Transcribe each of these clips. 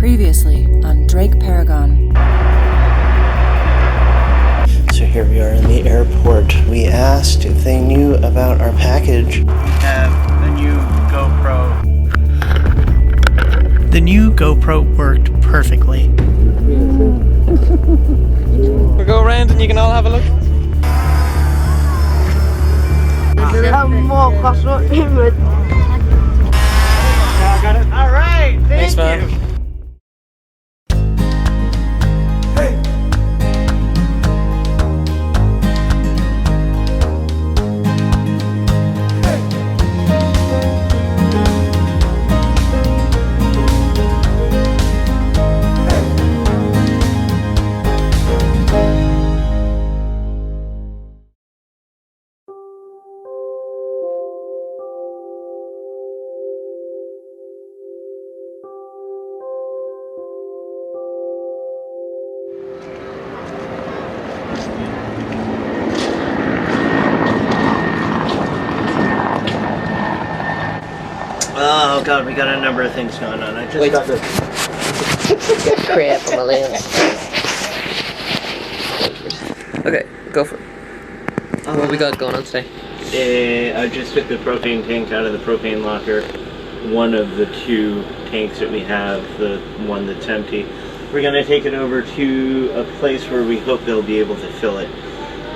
Previously on DrakeParagon. So here we are in the airport. We asked if they knew about our package. We have a new GoPro. The new GoPro worked perfectly. We'll go around and you can all have a look. Got it. All right. Thanks, man. Oh god, we got a number of things going on. I just got the crap on my lens. Okay, go for it. What we got going on today? I just took the propane tank out of the propane locker. One of the two tanks that we have, the one that's empty. We're going to take it over to a place where we hope they'll be able to fill it.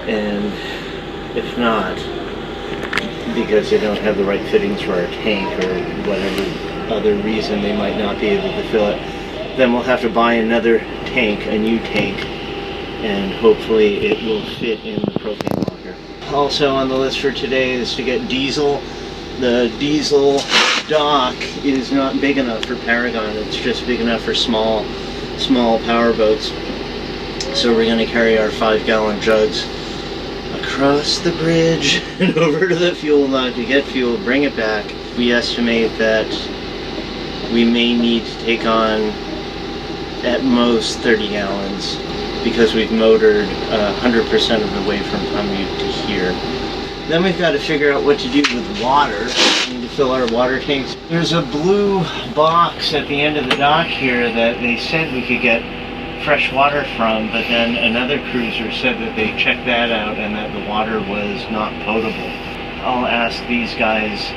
And if not, because they don't have the right fittings for our tank or whatever other reason they might not be able to fill it, then we'll have to buy another tank, a new tank, and hopefully it will fit in the propane locker. Also on the list for today is to get diesel. The diesel dock is not big enough for Paragon. It's just big enough for small power boats. So we're going to carry our 5-gallon jugs across the bridge and over to the fuel lot to get fuel, bring it back. We estimate that we may need to take on at most 30 gallons because we've motored 100% of the way from Pamukkale to here. Then we've got to figure out what to do with water. We need to fill our water tanks. There's a blue box at the end of the dock here that they said we could get fresh water from, but then another cruiser said that they checked that out and that the water was not potable. I'll ask these guys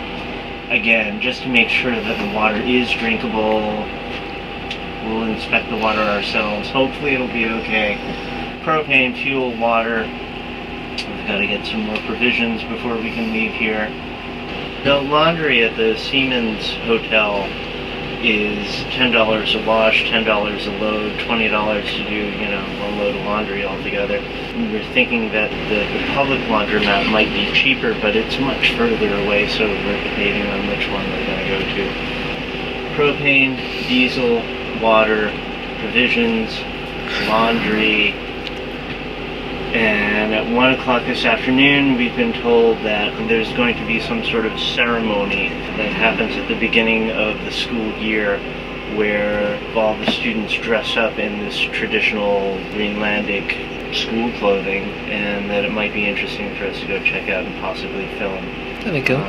again just to make sure that the water is drinkable. We'll inspect the water ourselves. Hopefully it'll be okay. Propane, fuel, water. We've got to get some more provisions before we can leave here. The laundry at the Seaman's Hotel is $10 a wash, $10 a load, $20 to do, one load of laundry altogether. We were thinking that the public laundromat might be cheaper, but it's much further away, so we're debating on which one we're going to go to. Propane, diesel, water, provisions, laundry, and at 1 o'clock this afternoon we've been told that there's going to be some sort of ceremony that happens at the beginning of the school year where all the students dress up in this traditional Greenlandic school clothing, and that it might be interesting for us to go check out and possibly film. That'd be cool.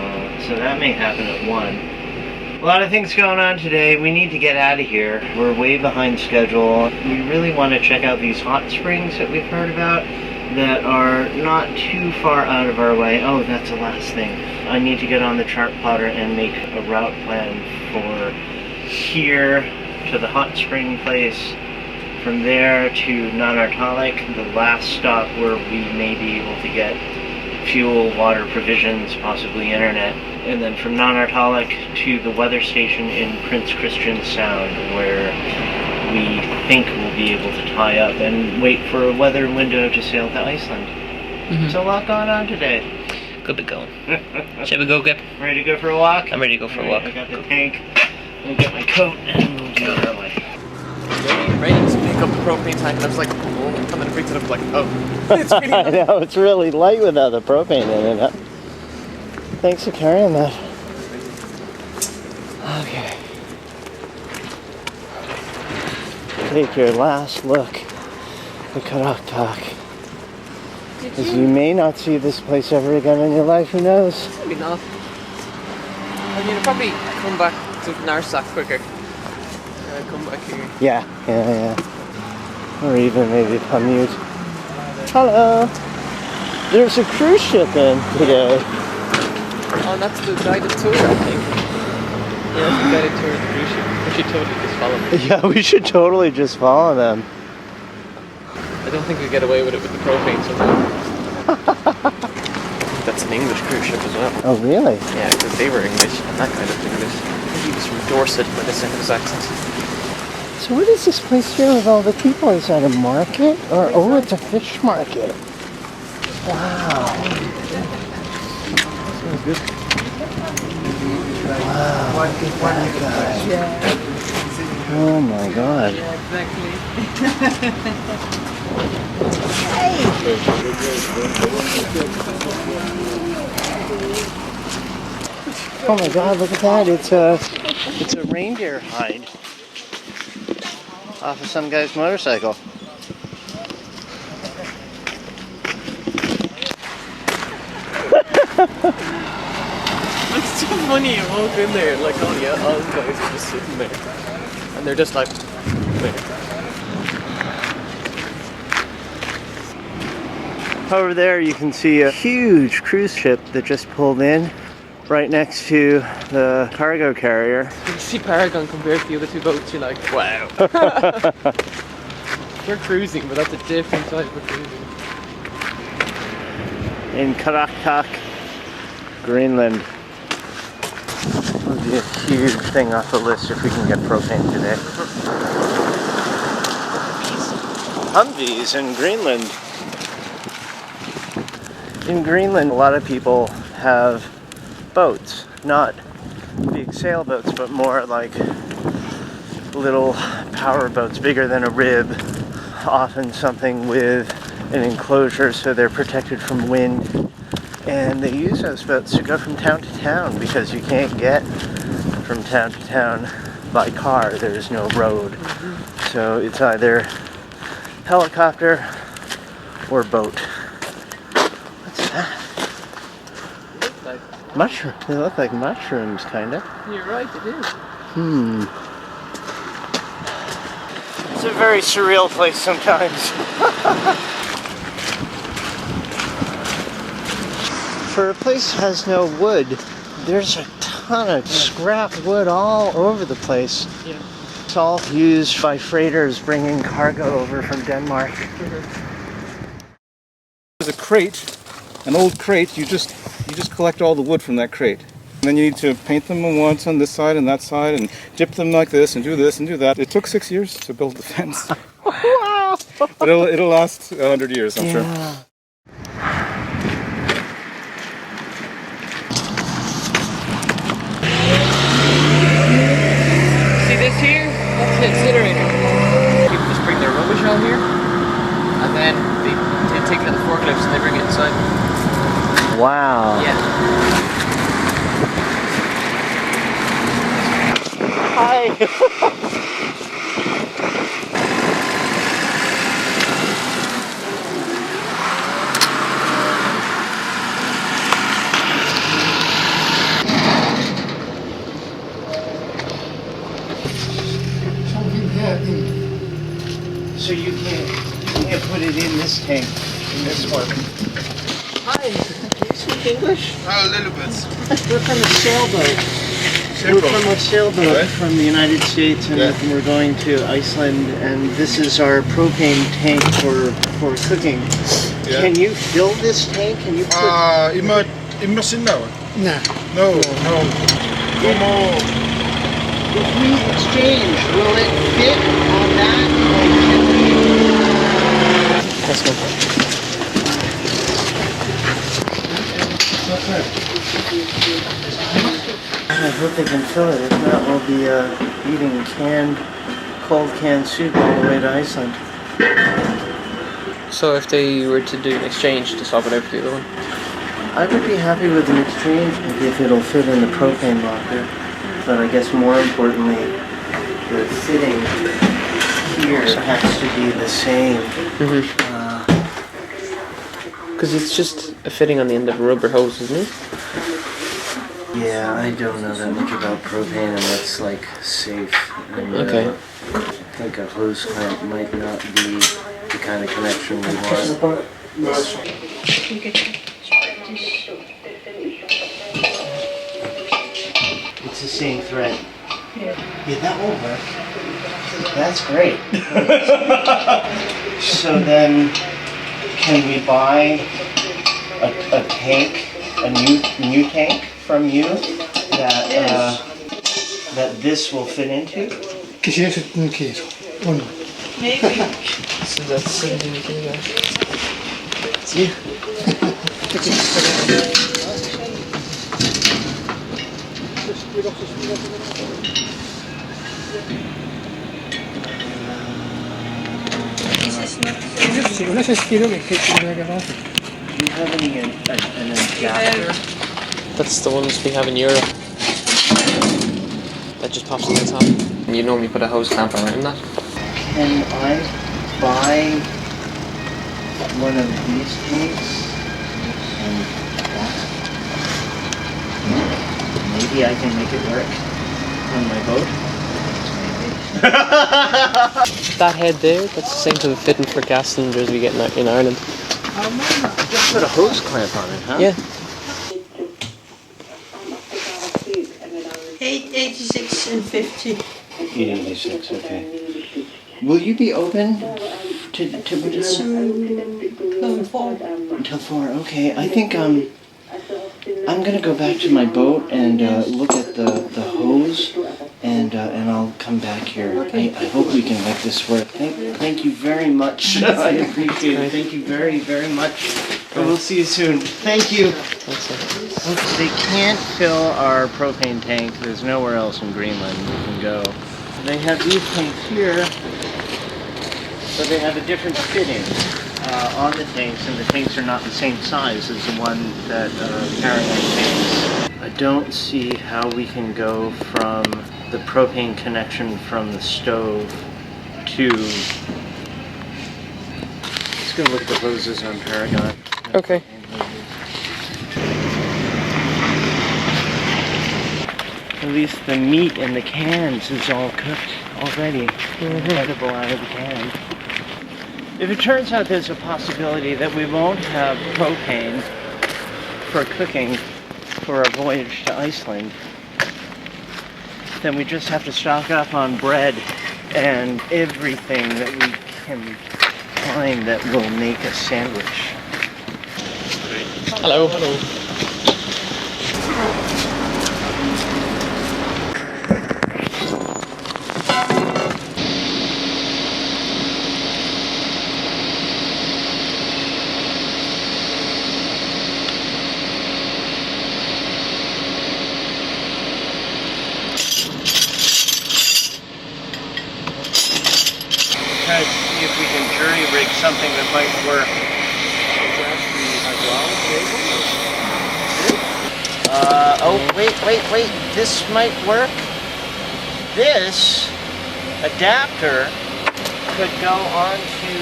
So that may happen at 1. A lot of things going on today. We need to get out of here. We're way behind schedule. We really want to check out these hot springs that we've heard about that are not too far out of our way. Oh, that's the last thing. I need to get on the chart plotter and make a route plan for here to the hot spring place, from there to Nanartalik, the last stop where we may be able to get fuel, water, provisions, possibly internet, and then from Nanartalik to the weather station in Prince Christian Sound, where we think we'll be able to tie up and wait for a weather window to sail to Iceland. There's a lot going on today. Good be going. Shall we go, Gip? Ready to go for a walk? I'm ready to go for a walk. I got the tank. We'll get my coat and we'll do it our way. Ready to pick up the propane tank, and I was like, oh, and then I picked it up like, oh, it's really I know, it's really light without the propane in it. Thanks for carrying that. Okay. Take your last look at Karaktak. Because you may not see this place ever again in your life, who knows? Maybe not. I mean, I'll probably come back to Narsak quicker. come back here. Yeah. Or even maybe commute. Hello. There's a cruise ship in today. Oh, that's the guided tour, I think. Yeah, that's the guided tour of the cruise ship. We should totally just follow them. Yeah, we should totally just follow them. I don't think we get away with it with the propane somehow. That's an English cruise ship as well. Oh, really? Yeah, because they were English, and that guy looked English. I think he was from Dorset by the sound of his accent. So what is this place here with all the people? Is that a market? Or, oh, it's a fish market. Wow. Sounds good. Wow. Oh my god. Yeah, exactly. Oh my god, look at that. It's a reindeer hide off of some guy's motorcycle. It's so funny, you walk in there, like all the guys are just sitting there. And they're just like, there. Over there you can see a huge cruise ship that just pulled in right next to the cargo carrier. You can see Paragon compared to the other two boats, you're like, wow. We're cruising, but that's a different type of cruising. In Karakak, Greenland. Would be a huge thing off the list if we can get propane today. Humvees in Greenland. In Greenland, a lot of people have boats, not big sailboats, but more like little power boats, bigger than a rib, often something with an enclosure so they're protected from wind. And they use those boats to go from town to town because you can't get from town to town by car. There's no road. So it's either helicopter or boat. What's that? Looks like, Mushroom. They look like mushrooms, kind of. you're right, it is. It's a very surreal place sometimes. For a place that has no wood, there's a ton of scrap wood all over the place. Yeah. It's all used by freighters bringing cargo over from Denmark. There's a crate, an old crate. You just collect all the wood from that crate. And then you need to paint them once on this side and that side and dip them like this and do that. It took 6 years to build the fence. Wow! But it'll last 100 years, I'm sure. See this here? That's the incinerator. People just bring their rubbish out here, and then they take it on the forklifts and they bring it inside. Wow. Yeah. Hi! So you can't put it in this tank, in this one. Hi, do you speak English? Oh, a little bit. We're from a sailboat. We're from a sailboat from the United States, and we're going to Iceland, and this is our propane tank for cooking. Yeah. Can you fill this tank? Can you put... Immersion now? No. No. If we exchange, will it fit on that? That's good. I hope they can fill it. If not, we'll be eating cold canned soup all the way to Iceland. So if they were to do an exchange to swap it out for the other one? I would be happy with an exchange if it'll fit in the propane locker. But I guess more importantly, the fitting here has to be the same. Because it's just a fitting on the end of a rubber hose, isn't it? Yeah, I don't know that much about propane and what's like safe. And, Okay. like a hose clamp might not be the kind of connection we want. It's the same thread. Yeah, that will work. That's great. So then, can we buy a tank, a new tank from you that that this will fit into? Maybe. So that's 17 kilograms. Do you have any an adapter? That's the ones we have in Europe. That just pops on the top. And you normally put a hose clamp around that. Can I buy one of these tanks and that? Maybe I can make it work on my boat. That head there, that's the same type of fitting for gas cylinders we get in Ireland. Just put a hose clamp on it, huh? Yeah. 886 and 50. 886, okay. Will you be open to Going forward. until 4? Okay, I think I'm gonna go back to my boat and look at the hose, and I'll come back here. I hope we can make this work. Thank you very much. I appreciate it. Thank you very, very much. And we'll see you soon. Thank you. They can't fill our propane tank. There's nowhere else in Greenland we can go. They have these tanks here, but they have a different fitting on the tanks, and the tanks are not the same size as the one that Paragon tanks. I don't see how we can go from the propane connection from the stove to... Let's go look at the hoses on Paragon. Okay. At least the meat in the cans is all cooked already. Edible out of the can. If it turns out there's a possibility that we won't have propane for cooking for our voyage to Iceland, then we just have to stock up on bread and everything that we can find that will make a sandwich. Hello. Hello. Try to see if we can jury rig something that might work. Oh, wait. This might work. This adapter could go onto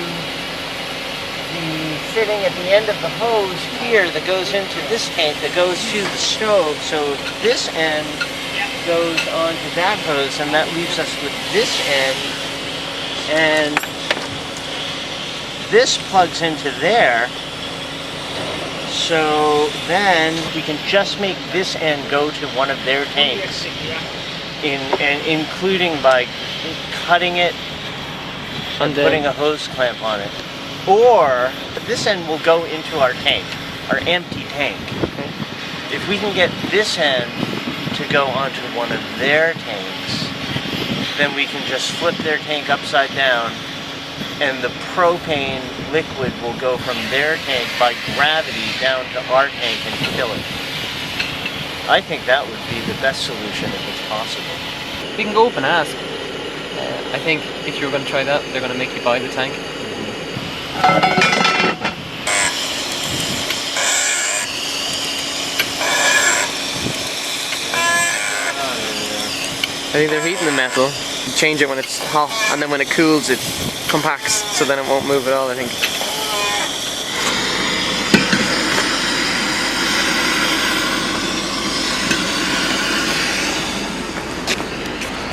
the fitting at the end of the hose here that goes into this tank that goes to the stove. So this end goes onto that hose, and that leaves us with this end. And this plugs into there, so then we can just make this end go to one of their tanks, including by cutting it and putting a hose clamp on it. Or this end will go into our tank, our empty tank. Okay. If we can get this end to go onto one of their tanks, then we can just flip their tank upside down, and the propane liquid will go from their tank by gravity down to our tank and fill it. I think that would be the best solution if it's possible. We can go up and ask. I think if you're going to try that, they're going to make you buy the tank. I think they're heating the metal. You change it when it's hot, and then when it cools, it compacts, so then it won't move at all, I think.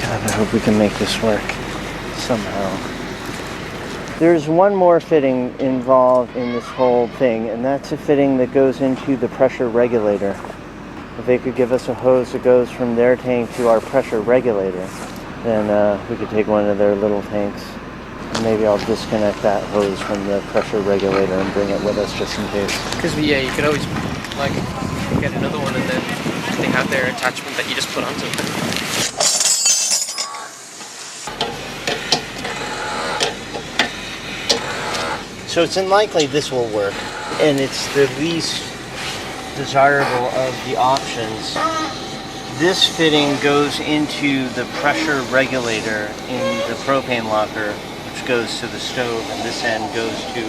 God, I hope we can make this work. somehow. There's one more fitting involved in this whole thing, and that's a fitting that goes into the pressure regulator. If they could give us a hose that goes from their tank to our pressure regulator, then we could take one of their little tanks. And maybe I'll disconnect that hose from the pressure regulator and bring it with us just in case. Because you could always like get another one, and then they have their attachment that you just put onto it. So it's unlikely this will work, and it's the least desirable of the options. This fitting goes into the pressure regulator in the propane locker, which goes to the stove, and this end goes to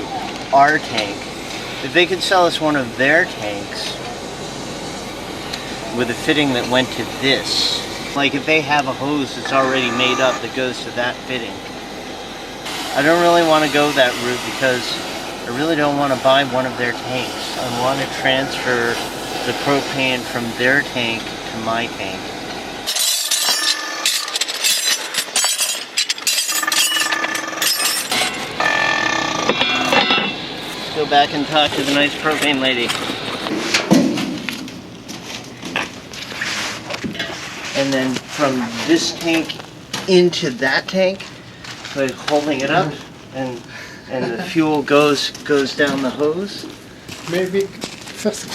our tank. If they could sell us one of their tanks with a fitting that went to this, like if they have a hose that's already made up that goes to that fitting, I don't really want to go that route because I really don't want to buy one of their tanks. I want to transfer the propane from their tank to my tank. Let's go back and talk to the nice propane lady. And then from this tank into that tank, like holding it up, and the fuel goes down the hose. Maybe first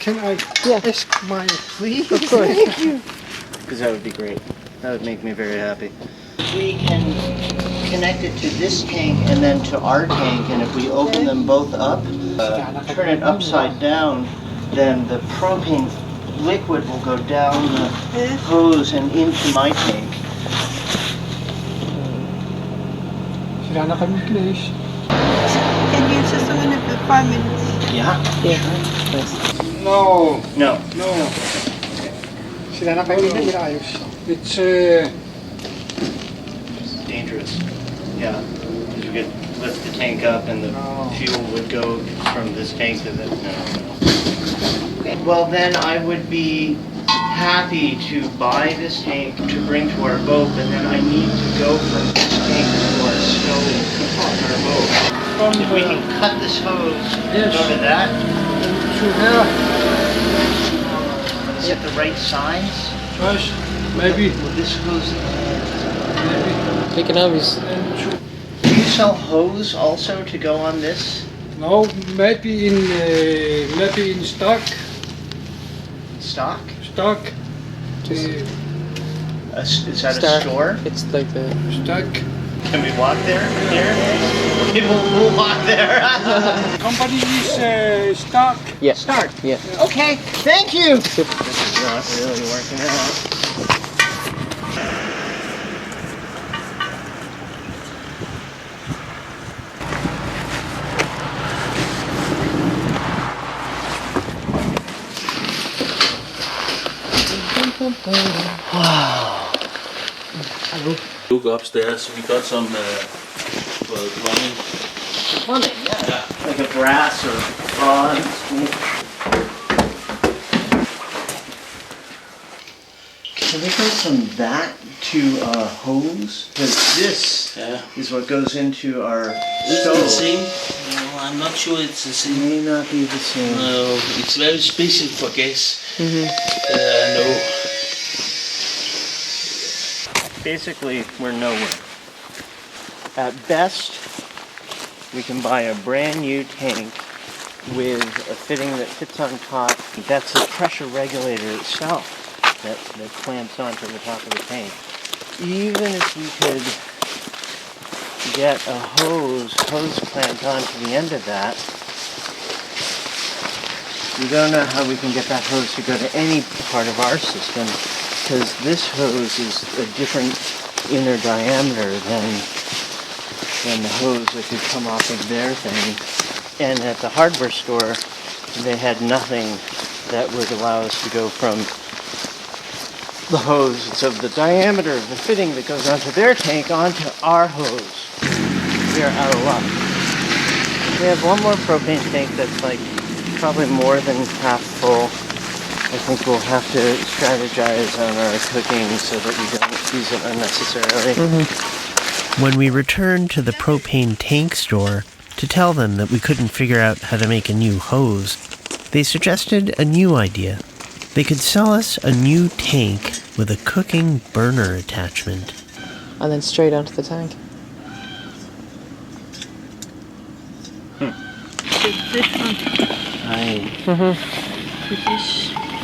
can I ask my Please, of course. Thank you. Because that would be great. That would make me very happy. We can connect it to this tank and then to our tank, and if we open them both up, turn it upside down, then the propane liquid will go down the hose and into my tank. Can you just open it for 5 minutes? Yeah? No, No. no. It's Dangerous. Yeah. You could lift the tank up and the fuel would go from this tank to the... No. Okay. Well, then I would be happy to buy this tank to bring to our boat, but then I need to go from this tank to our stove on our boat. If we can cut this hose, go to that. Is it the right size? maybe. Will this hose... They can always. Do you sell hose also to go on this? No, maybe in stock. Stock? Stock. Is that a Stock. store? It's like the. Stock. Can we walk there? Here? People will walk there. Company is stock. Yeah. Start. Yeah. Okay, thank you. This is not really working out. Look upstairs, we got some for plumbing. Plumbing, yeah. Like a brass or bronze. Can we go from that to a hose? Because this is what goes into our Is it the stove. same? No, I'm not sure it's the It same. may not be the same. No, it's very special for gas. No. Basically, we're nowhere. At best, we can buy a brand new tank with a fitting that fits on top. That's the pressure regulator itself that clamps onto the top of the tank. Even if we could get a hose clamped onto the end of that, we don't know how we can get that hose to go to any part of our system, because this hose is a different inner diameter than the hose that could come off of their thing. And at the hardware store, they had nothing that would allow us to go from the hose that's of the diameter of the fitting that goes onto their tank onto our hose. We are out of luck. We have one more propane tank that's like probably more than half full. I think we'll have to strategize on our cooking so that we don't use it unnecessarily. When we returned to the propane tank store to tell them that we couldn't figure out how to make a new hose, they suggested a new idea. They could sell us a new tank with a cooking burner attachment. And then straight onto the tank. This one.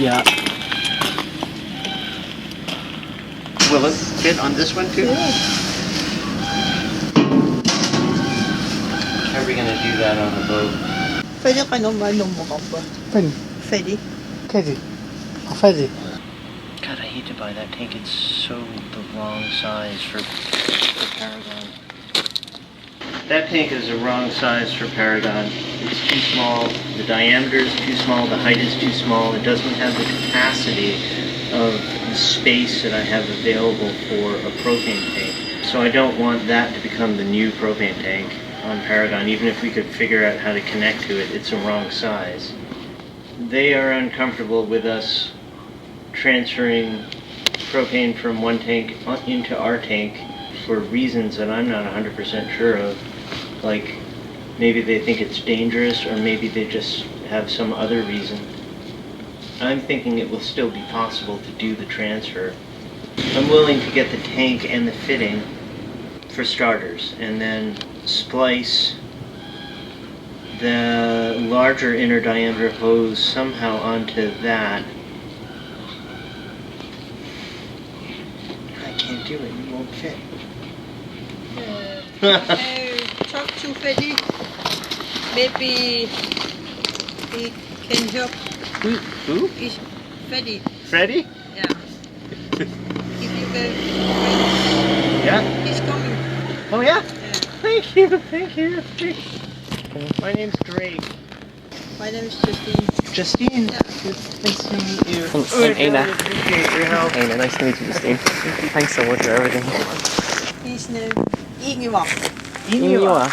Yeah. Will it fit on this one too? Yeah. How are we going to do that on a boat? Pwede ka naman lumukang ba? Pwede. Pwede. Pwede. Pwede. God, I hate to buy that tank. It's so the wrong size for Paragon. That tank is the wrong size for Paragon. It's too small. The diameter is too small. The height is too small. It doesn't have the capacity of the space that I have available for a propane tank. So I don't want that to become the new propane tank on Paragon. Even if we could figure out how to connect to it, it's the wrong size. They are uncomfortable with us transferring propane from one tank into our tank for reasons that I'm not 100% sure of. Like, maybe they think it's dangerous, or maybe they just have some other reason. I'm thinking it will still be possible to do the transfer. I'm willing to get the tank and the fitting for starters, and then splice the larger inner diameter hose somehow onto that. I can't do it, it won't fit. Talk to Freddy. Maybe he can help. Who? Is Freddy. Freddie? Yeah. If you can. Yeah? He's coming. Oh yeah? Yeah. Thank you, thank you. My name's Drake. My name is Justine. Justine? Yeah. Nice to meet you. I'm Aina. Appreciate your help. Aina, nice to meet you, Justine. Thanks so much for everything. His name Iñiwa. Iñiwa.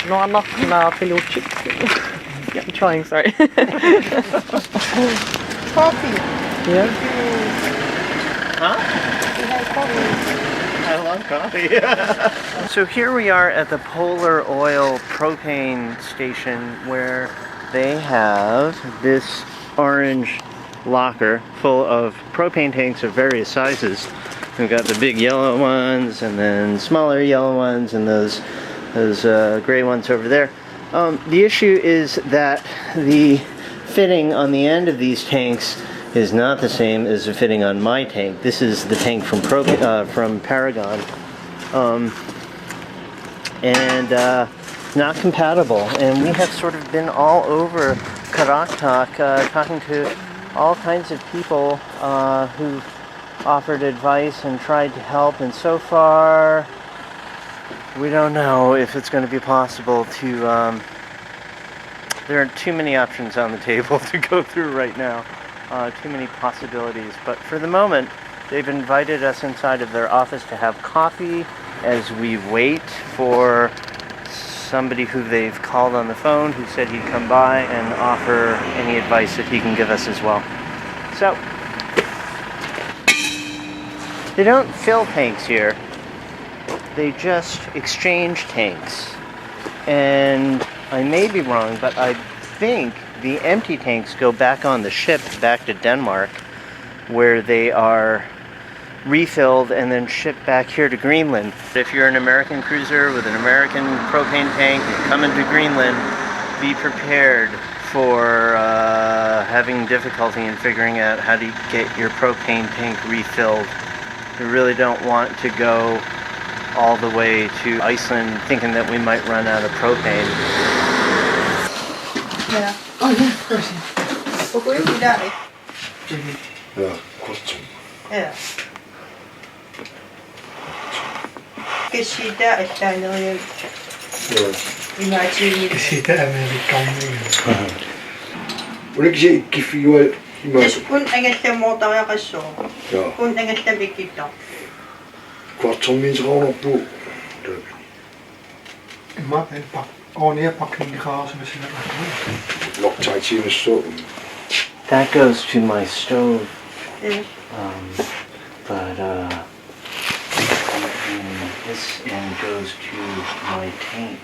No, I'm not gonna Pelucci. Yeah, I'm trying, sorry. Coffee. Yeah. Huh? You have coffee. I love coffee. So here we are at the Polar Oil propane station where they have this orange locker full of propane tanks of various sizes. We've got the big yellow ones, and then smaller yellow ones, and those gray ones over there. The issue is that the fitting on the end of these tanks is not the same as the fitting on my tank. This is the tank from Paragon, and not compatible. And we have sort of been all over Karaktak, talking to all kinds of people who've offered advice and tried to help, and so far we don't know if it's going to be possible to there are too many options on the table to go through right now, too many possibilities, but for the moment they've invited us inside of their office to have coffee as we wait for somebody who they've called on the phone who said he'd come by and offer any advice that he can give us as well. So they don't fill tanks here, they just exchange tanks. And I may be wrong, but I think the empty tanks go back on the ship back to Denmark, where they are refilled and then shipped back here to Greenland. If you're an American cruiser with an American propane tank, you're coming to Greenland, be prepared for having difficulty in figuring out how to get your propane tank refilled. You really don't want to go all the way to Iceland thinking that we might run out of propane. Yeah. Oh, yeah, of course. Where would I? Ja, kort. Yeah. Geschichte ist eine Ik zit er met die kant. Oliko se kifiua Jos kun engeste muuta jakassa on. Joo. Kun engeste vikita. kvartsomin loppu. Maar een pak. Oh nee, pak in die gazen met z'n Loktaitien so. That goes to my stove. Yeah. But this end goes to my tank.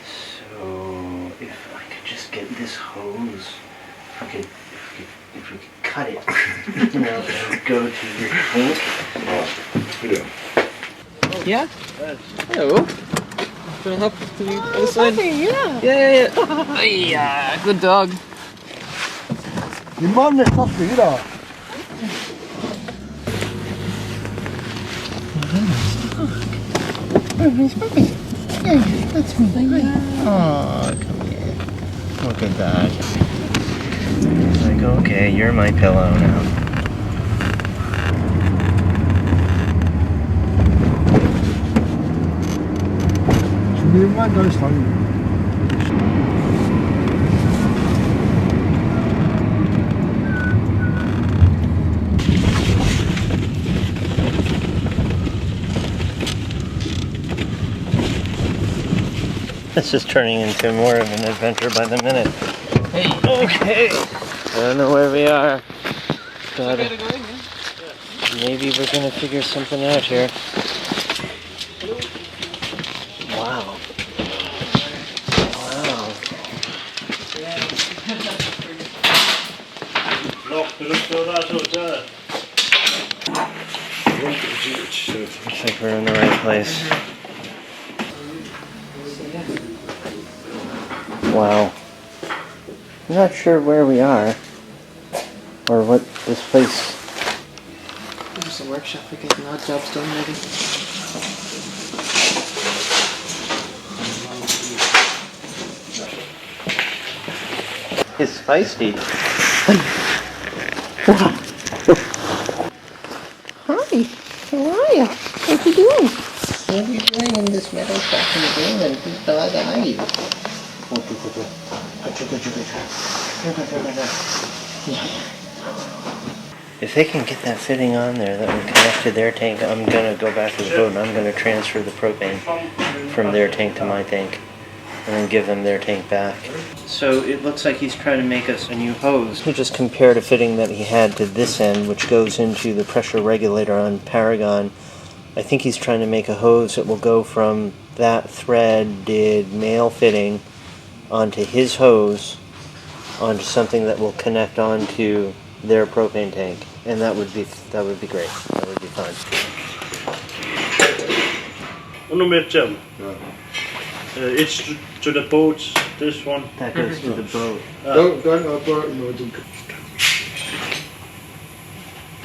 So if I could just get this hose, if we could cut it, you know, and go to your tank. Yeah? Hello. Can I help to the other side? Yeah. Yeah. Yeah, good dog. Din man är fattig idag. Oh, come here. Look at that. It's like, okay, you're my pillow now. Din man där står. This is turning into more of an adventure by the minute. Hey. Okay. I don't know where we are, but maybe we're gonna figure something out here. Wow. Wow. Looks like we're in the right place. Wow. I'm not sure where we are, or what this place... There's a workshop for getting odd jobs done, maybe. It's feisty. Hi. How are you? What you doing? What are you doing in this metal shack in the Greenland? Whose dog are you? If they can get that fitting on there that will connect to their tank, I'm gonna go back to the boat and I'm gonna transfer the propane from their tank to my tank and then give them their tank back. So it looks like he's trying to make us a new hose. He just compared a fitting that he had to this end, which goes into the pressure regulator on Paragon. I think he's trying to make a hose that will go from that threaded male fitting onto his hose onto something that will connect onto their propane tank, and that would be great. That would be fun. It's to the boat. This one. That goes to the boat. Don't operate in the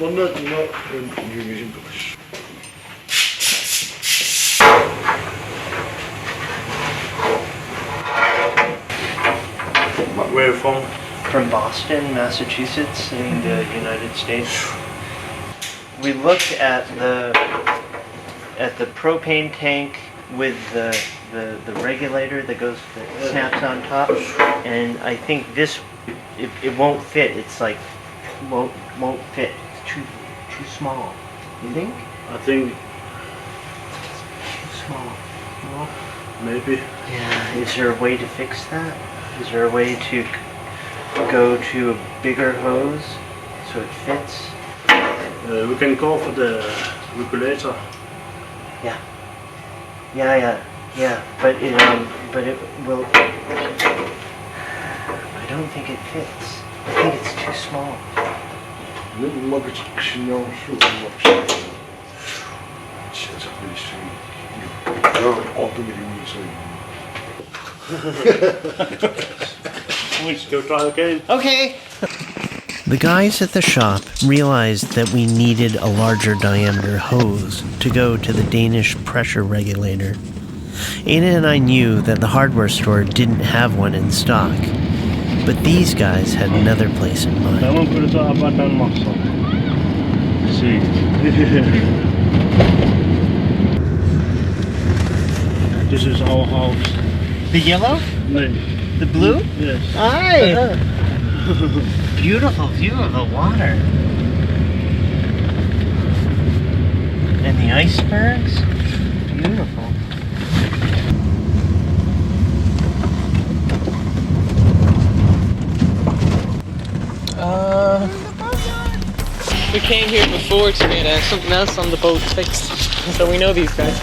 Well, not when you're using bush. Where from? From Boston, Massachusetts, in the United States. We looked at the propane tank with the regulator that snaps on top, and I think this it won't fit. It's like won't fit. It's too small. You think? I think Too small. No? maybe. Yeah. Is there a way to fix that? Is there a way to go to a bigger hose so it fits? We can call for the regulator. Yeah. But it will. I don't think it fits. I think it's too small. We should go try again. Okay. The guys at the shop realized that we needed a larger diameter hose to go to the Danish pressure regulator. Ada and I knew that the hardware store didn't have one in stock, but these guys had another place in mind. See. This is our house. The yellow? No. The blue? Yes. Hi. Beautiful view of the water. And the icebergs. Beautiful. We came here before to get something else on the boat fixed, so we know these guys.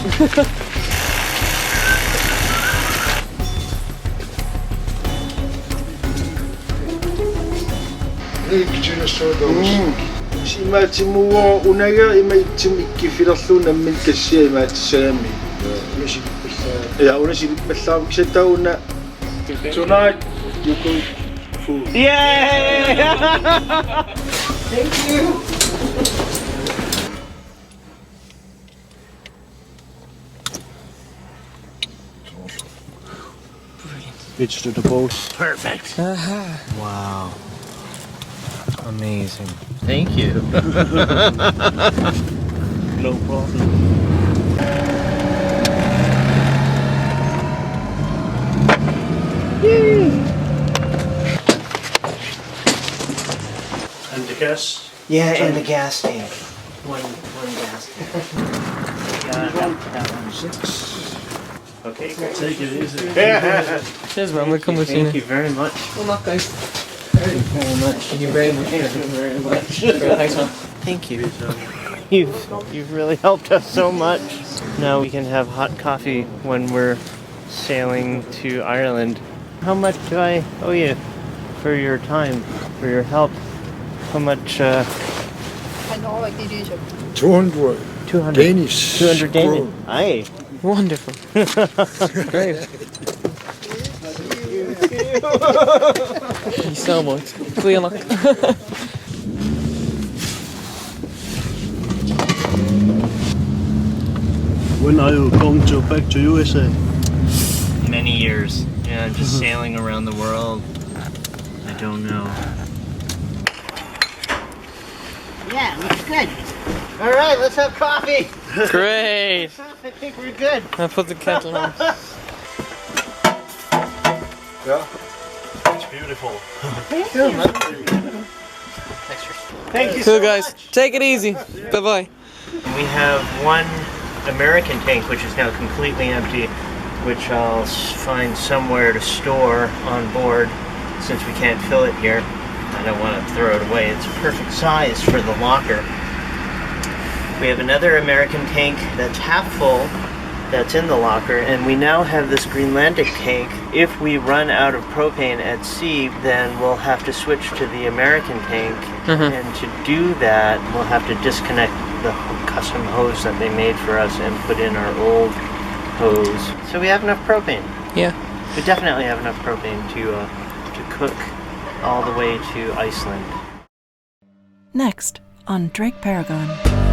Tonight you cook food. Yay! Thank you. It's to the boat. Perfect. Wow. Amazing. Thank you. No problem. And the gas? Yeah, and the gas tank. One gas tank. Okay, great. Take it easy. Cheers, man. We'll come with you. Thank you very much. Well, not guys. Thank you very much. Thank you very much. Thank you very much. Thanks, man. Thank you. You've really helped us so much. Now we can have hot coffee when we're sailing to Ireland. How much do I owe you for your time, for your help? How much? 200 200 Danish. 200 Danish. Aye. Wonderful. Great. Thank you so much. Clear luck. When are you going back to USA? Many years. Yeah, just sailing around the world. I don't know. Yeah, looks good. All right, let's have coffee. Great. I think we're good. I'll put the kettle on. Yeah. It's beautiful. Thank you Cool, so guys. much. Take it easy. Bye-bye. We have one American tank which is now completely empty, which I'll find somewhere to store on board since we can't fill it here. I don't want to throw it away. It's perfect size for the locker. We have another American tank that's half full that's in the locker, and we now have this Greenlandic tank. If we run out of propane at sea, then we'll have to switch to the American tank, and to do that, we'll have to disconnect the custom hose that they made for us and put in our old hose. So we have enough propane. Yeah. We definitely have enough propane to cook all the way to Iceland. Next on DrakeParagon.